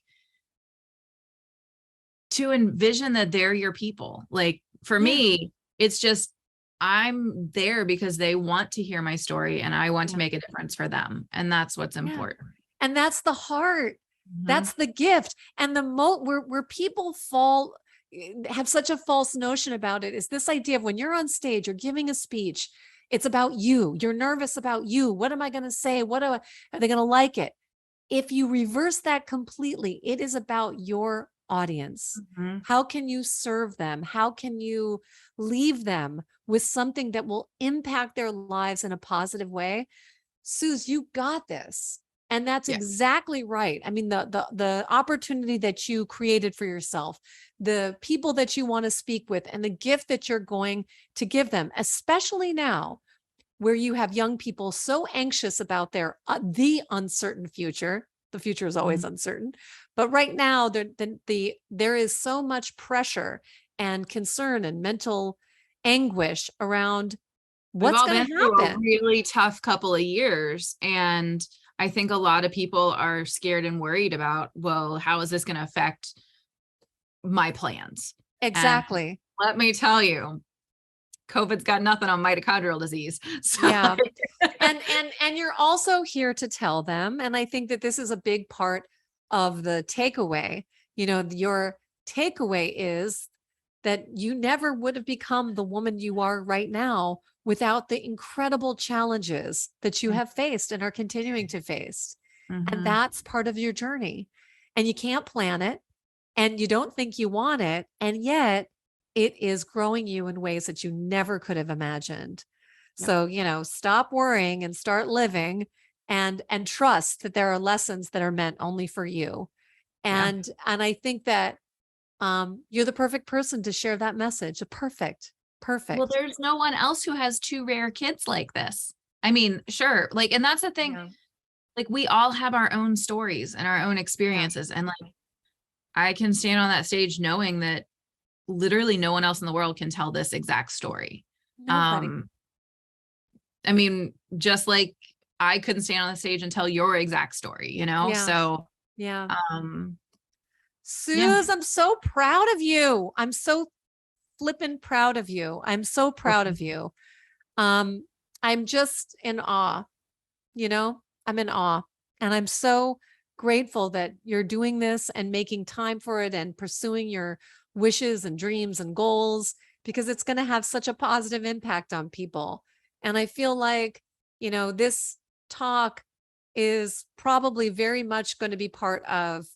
to envision that they're your people. Like for Yeah. me, it's just I'm there because they want to hear my story and I want to Yeah. make a difference for them. And that's what's Yeah. important. And that's the heart. Mhm. That's the gift. And where people have such a false notion about it is this idea of when you're on stage, you're giving a speech, it's about you. You're nervous about you. What am I going to say? Are they going to like it? if you reverse that completely, it is about your audience. Mhm. How can you serve them? How can you leave them with something that will impact their lives in a positive way? Suze, you got this. And that's Yeah. exactly right. I mean, the opportunity that you created for yourself, the people that you want to speak with, and the gift that you're going to give them, especially now where you have young people so anxious about their the uncertain future. The future is always Mhm. uncertain, but right now there is so much pressure and concern and mental anguish around We've what's all going been to through a happen. really tough couple of years, and I think a lot of people are scared and worried about, well, how is this going to affect my plans? And Exactly. let me tell you, COVID's got nothing on mitochondrial disease. So Yeah. And you're also here to tell them, and I think that this is a big part of the takeaway. Your takeaway is that you never would have become the woman you are right now without the incredible challenges that you have faced and are continuing to face. And Mhm. that's part of your journey. And you can't plan it, and you don't think you want it, and yet it is growing you in ways that you never could have imagined. Yep. So, stop worrying and start living, and trust that there are lessons that are meant only for you. Yeah. And I think that you're the perfect person to share that message. Well, Perfect. there's no one else who has two rare kids like this. I mean, sure. Like, and that's the thing. Yeah. Like, we all have our own stories and our own Yeah. experiences. And like, I can stand on that stage knowing that literally no one else in the world can tell this exact story. Nobody. Um, I mean, just like I couldn't stand on the stage and tell your exact story, you know? Yeah. So, Yeah. um, yeah. Suze, I'm so proud of you. I'm so flippin' proud of you. I'm so proud of you. Um, I'm just in awe, I'm in awe. And I'm so grateful that you're doing this and making time for it and pursuing your wishes and dreams and goals, because it's going to have such a positive impact on people. And I feel like, this talk is probably very much going to be part of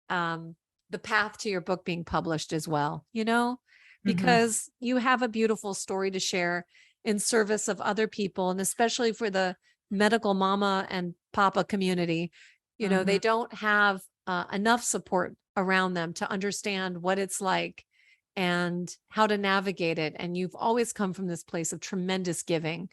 the path to your book being published as well, Mhm. because you have a beautiful story to share in service of other people, and especially for the medical mama and papa community. They Mhm. don't have enough support around them to understand what it's like and how to navigate it. And you've always come from this place of tremendous giving.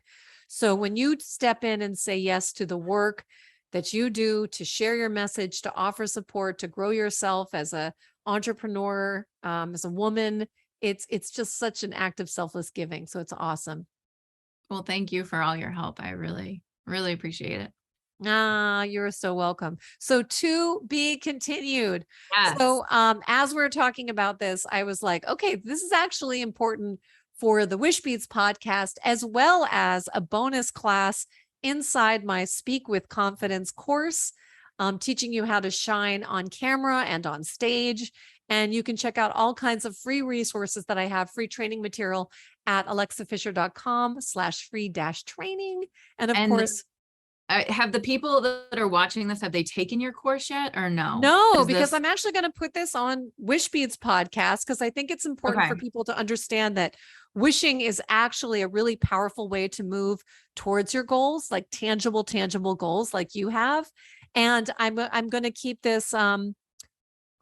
So when you step in and say yes to the work that you do to share your message, to offer support, to grow yourself as a entrepreneur, as a woman, it's just such an act of selfless giving. So it's awesome. Well, thank you for all your help. I really, really appreciate it. Ah, you're so welcome. So to be continued. Yes. So as we're talking about this, I was like, okay, this is actually important for the Wishbeads podcast, as well as a bonus class inside my Speak with Confidence course, teaching you how to shine on camera and on stage. And you can check out all kinds of free resources that I have, free training material at alexafisher.com/free-training. And of And course, have the people that are watching this, have they taken your course yet or no? no, Is because this I'm actually going to put this on Wishbeads podcast, because I think it's important okay? for people to understand that wishing is actually a really powerful way to move towards your goals, like tangible goals like you have. And I'm going to keep this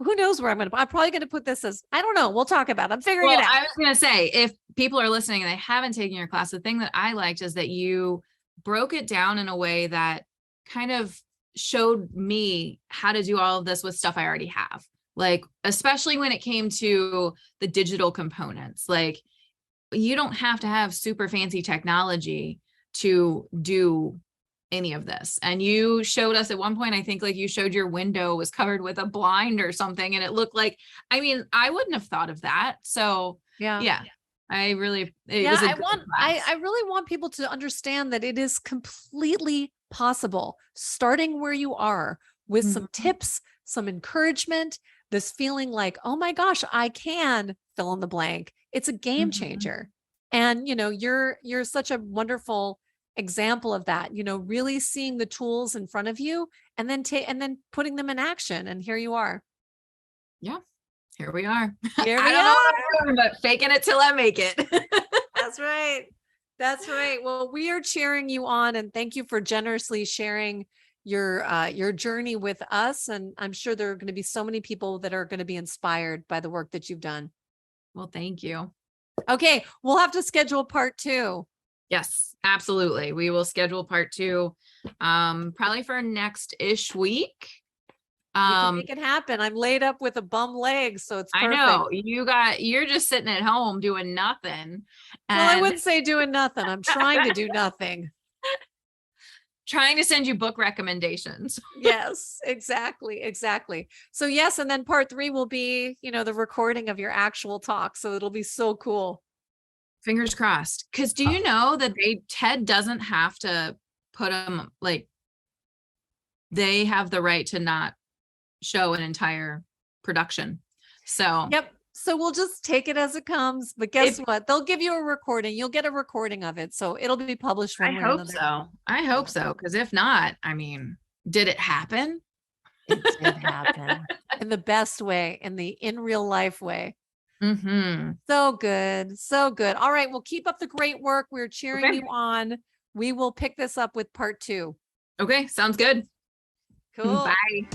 who knows where I'm probably going to put this as, I don't know, we'll talk about it. I'm figuring it Well, out. I was going to say, if people are listening and they haven't taken your class, the thing that I liked is that you broke it down in a way that kind of showed me how to do all of this with stuff I already have. Like, especially when it came to the digital components, like you don't have to have super fancy technology to do any of this. And you showed us at one point, I think like you showed your window was covered with a blind or something. And it looked like, I mean, I wouldn't have thought of that. So Yeah. yeah, it Yeah, was a good class. I really want people to understand that it is completely possible, starting where you are with some Mhm. tips, some encouragement, this feeling like, oh my gosh, I can fill in the blank. It's a game Mhm. changer. And you're such a wonderful example of that, really seeing the tools in front of you and then putting them in action. And here you are. Yeah, here we are. Here I we don't know are. what I'm doing, but faking it till I make it. That's right. That's right. Well, we are cheering you on, and thank you for generously sharing your journey with us. And I'm sure there are going to be so many people that are going to be inspired by the work that you've done. Well, thank you. Okay, we'll have to schedule part 2. Yes, absolutely. We will schedule part 2, probably for next-ish week. We can make it happen. I'm laid up with a bum leg, so it's perfect. I know you're just sitting at home doing nothing. Well, I wouldn't say doing nothing. I'm trying to do nothing. Trying to send you book recommendations. Yes, exactly. So yes, and then part 3 will be, the recording of your actual talk. So it'll be so cool. Fingers crossed. Because do you know that TED doesn't have to put them, like, they have the right to not show an entire production. So yep. So we'll just take it as it comes. But guess what? They'll give you a recording. You'll get a recording of it. So it'll be published one way or another. I hope so. Because if not, I mean, did it happen? It did happen in the best way, in real life way. Mm-hmm. So good. So good. All right. Well, keep up the great work. We're cheering you on. We will pick this up with part 2. Okay. Sounds good. Cool. Bye.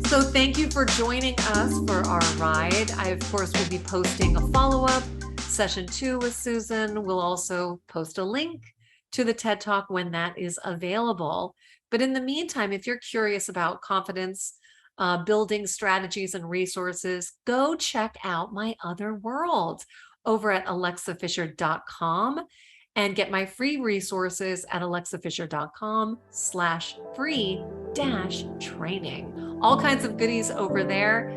So thank you for joining us for our ride. I, of course, will be posting a follow-up session 2 with Susan. We'll also post a link to the TED Talk when that is available. But in the meantime, if you're curious about confidence building strategies and resources, go check out my other world over at alexafischer.com and get my free resources at alexafischer.com/free-training. All kinds of goodies over there.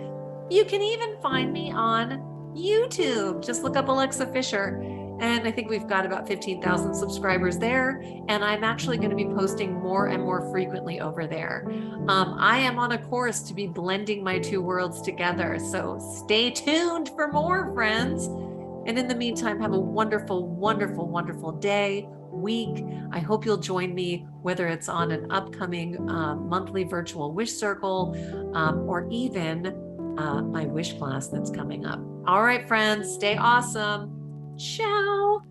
You can even find me on YouTube. Just look up Alexa Fischer. And I think we've got about 15,000 subscribers there. And I'm actually going to be posting more and more frequently over there. I am on a course to be blending my 2 worlds together. So stay tuned for more, friends. And in the meantime, have a wonderful, wonderful, wonderful day, week. I hope you'll join me, whether it's on an upcoming monthly virtual wish circle or even my wish class that's coming up. All right, friends, stay awesome. Ciao.